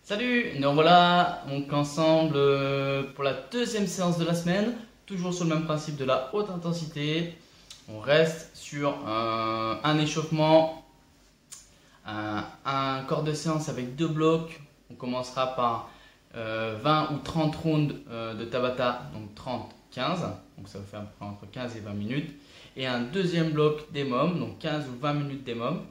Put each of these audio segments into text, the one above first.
Salut, nous voilà donc ensemble pour la deuxième séance de la semaine, toujours sur le même principe de la haute intensité. On reste sur un échauffement, un corps de séance avec deux blocs. On commencera par 20 ou 30 rounds de Tabata, donc 30-15, donc ça va faire à peu près entre 15 et 20 minutes. Et un deuxième bloc d'EMOM, donc 15 ou 20 minutes d'EMOM.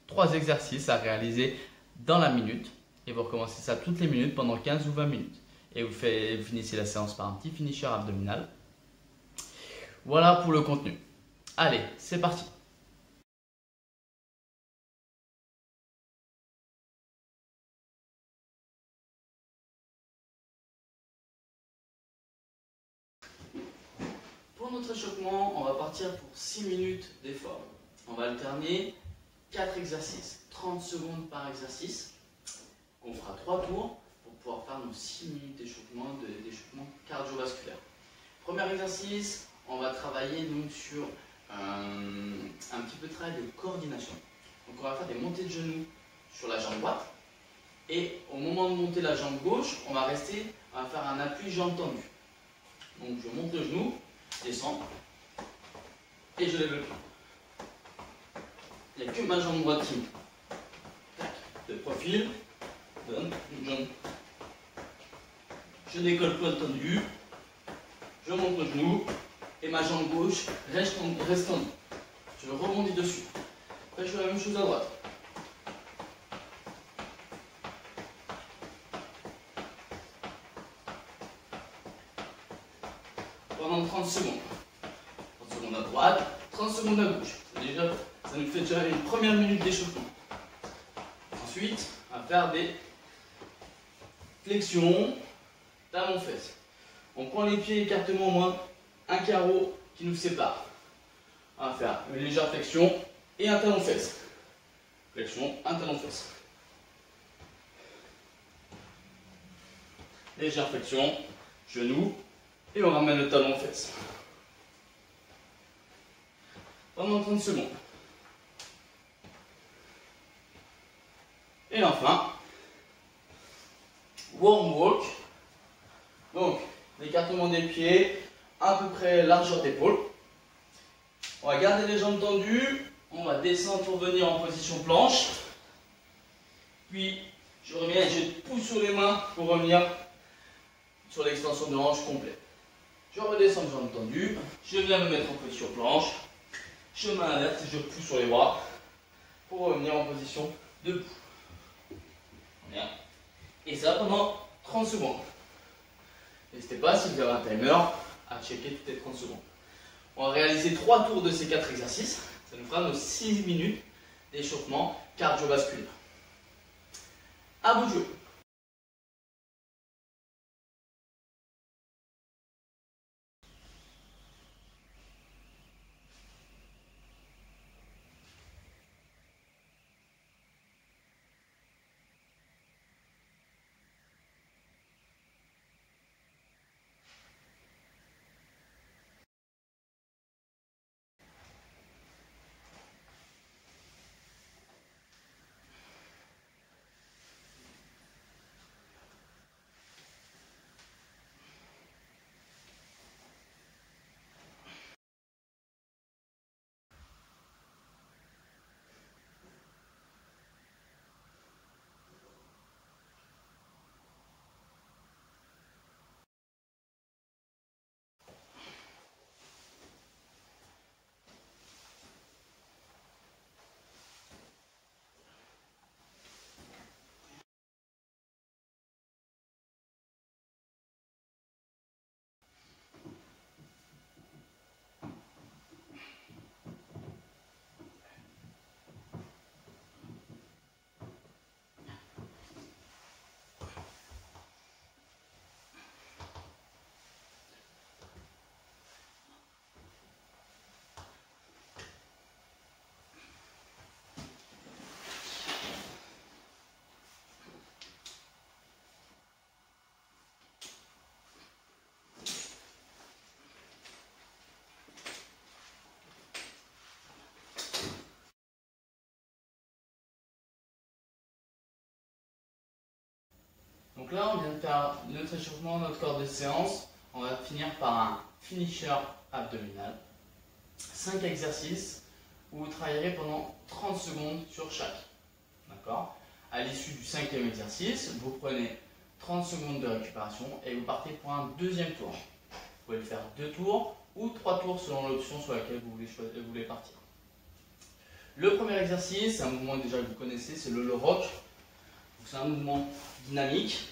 Trois exercices à réaliser dans la minute. Et vous recommencez ça toutes les minutes pendant 15 ou 20 minutes. Et vous finissez la séance par un petit finisher abdominal. Voilà pour le contenu. Allez, c'est parti. Pour notre échauffement, on va partir pour 6 minutes d'effort. On va alterner 4 exercices, 30 secondes par exercice. On fera 3 tours pour pouvoir faire nos 6 minutes d'échauffement cardiovasculaire. Premier exercice, on va travailler donc sur un petit peu de travail de coordination. Donc on va faire des montées de genoux sur la jambe droite. Et au moment de monter la jambe gauche, on va faire un appui jambe tendue. Donc je monte le genou, je descends et je lève le pied. Il n'y a que ma jambe droite qui monte. Tac, de profil, donne une jambe. Je décolle pointe tendue, je monte le genou et ma jambe gauche reste tendue. Je rebondis dessus. Après je fais la même chose à droite. Pendant 30 secondes. 30 secondes à droite, 30 secondes à gauche. Ça nous fait déjà une première minute d'échauffement. Ensuite, on va faire des flexions, talons-fesses. On prend les pieds écartement au moins un carreau qui nous sépare. On va faire une légère flexion et un talon-fesse. Flexion, un talon-fesse. Légère flexion, genou, et on ramène le talon-fesse. Pendant 30 secondes. Et enfin, warm walk. Donc, l'écartement des pieds, à peu près largeur d'épaule. On va garder les jambes tendues. On va descendre pour venir en position planche. Puis, je reviens et je pousse sur les mains pour revenir sur l'extension de hanche complète. Je redescends, jambes tendues. Je viens me mettre en position planche. Je m'inverse et je pousse sur les bras pour revenir en position debout. Bien. Et ça pendant 30 secondes. N'hésitez pas, si vous avez un timer, à checker toutes les 30 secondes. On va réaliser 3 tours de ces 4 exercices. Ça nous fera nos 6 minutes d'échauffement cardiovasculaire. À vous de jouer. là, on vient de faire notre échauffement, notre corps de séance. On va finir par un finisher abdominal. 5 exercices où vous travaillerez pendant 30 secondes sur chaque. D'accord? À l'issue du 5e exercice, vous prenez 30 secondes de récupération et vous partez pour un deuxième tour. Vous pouvez le faire 2 tours ou 3 tours selon l'option sur laquelle vous voulez partir. Le premier exercice, c'est un mouvement déjà que vous connaissez, c'est le rock. C'est un mouvement dynamique.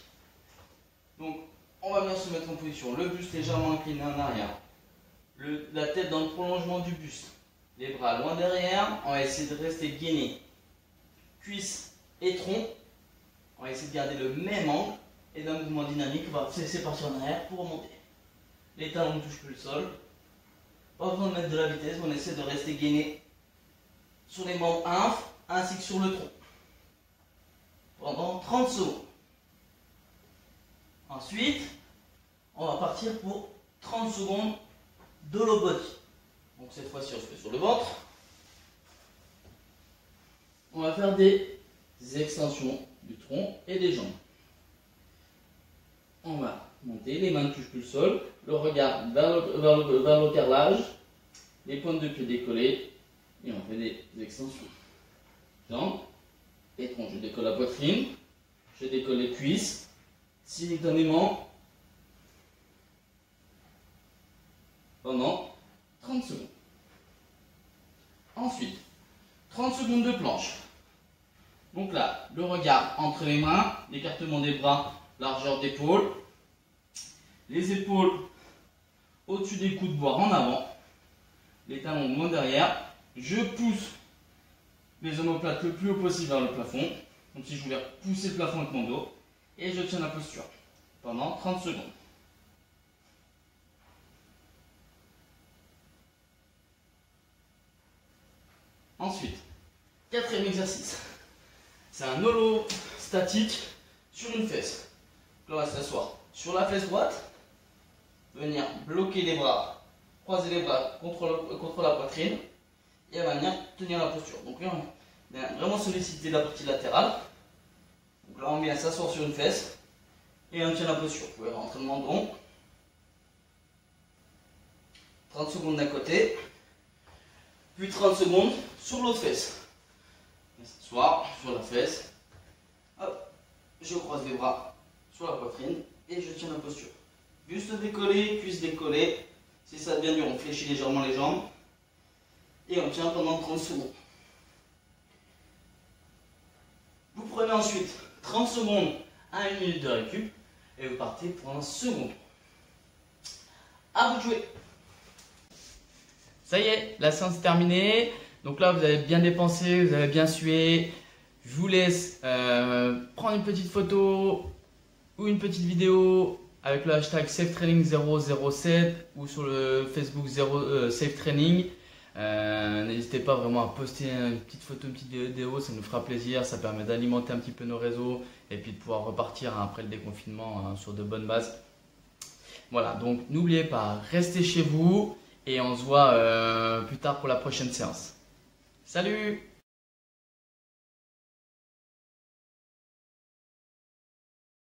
Donc, on va bien se mettre en position. Le buste légèrement incliné en arrière. La tête dans le prolongement du buste. Les bras loin derrière. On va essayer de rester gainé. Cuisses et tronc. On va essayer de garder le même angle. Et d'un mouvement dynamique, on va se laisser partir en arrière pour remonter. Les talons ne touchent plus le sol. Pas besoin de mettre de la vitesse. On essaie de rester gainé sur les membres infres ainsi que sur le tronc. Pendant 30 secondes. Ensuite, on va partir pour 30 secondes de low body. Donc cette fois-ci, on se fait sur le ventre. On va faire des extensions du tronc et des jambes. On va monter, les mains ne touchent plus le sol, le regard vers le carrelage, les pointes de pied décollées, et on fait des extensions. Jambes et tronc. Je décolle la poitrine, je décolle les cuisses, simultanément pendant 30 secondes. Ensuite, 30 secondes de planche. Donc là, le regard entre les mains, l'écartement des bras, largeur d'épaule, les épaules au-dessus des coudes, voire en avant, les talons loin derrière. Je pousse les omoplates le plus haut possible vers le plafond, comme si je voulais pousser le plafond avec mon dos, et je tiens la posture pendant 30 secondes. Ensuite, 4e exercice, c'est un holo statique sur une fesse. Là, on va s'asseoir sur la fesse droite, venir bloquer les bras, croiser les bras contre la poitrine, et on va venir tenir la posture. Donc là, on vient vraiment solliciter la partie latérale. Donc là, on vient s'asseoir sur une fesse, et on tient la posture. Vous pouvez rentrer le menton. 30 secondes d'un côté, puis 30 secondes sur l'autre fesse. S'asseoir sur la fesse. Hop, je croise les bras sur la poitrine et je tiens la posture. Buste décollé, cuisse décollée. Si ça devient dur, on fléchit légèrement les jambes. Et on tient pendant 30 secondes. Vous prenez ensuite 30 secondes à 1 minute de récup. Et vous partez pour un second tour. À vous de jouer. Ça y est, la séance est terminée. Donc là, vous avez bien dépensé, vous avez bien sué. Je vous laisse prendre une petite photo ou une petite vidéo avec le hashtag SafeTraining007 ou sur le Facebook SafeTraining. N'hésitez pas vraiment à poster une petite photo, une petite vidéo, ça nous fera plaisir. Ça permet d'alimenter un petit peu nos réseaux et puis de pouvoir repartir après le déconfinement sur de bonnes bases. Voilà, donc n'oubliez pas, restez chez vous et on se voit plus tard pour la prochaine séance. Salut!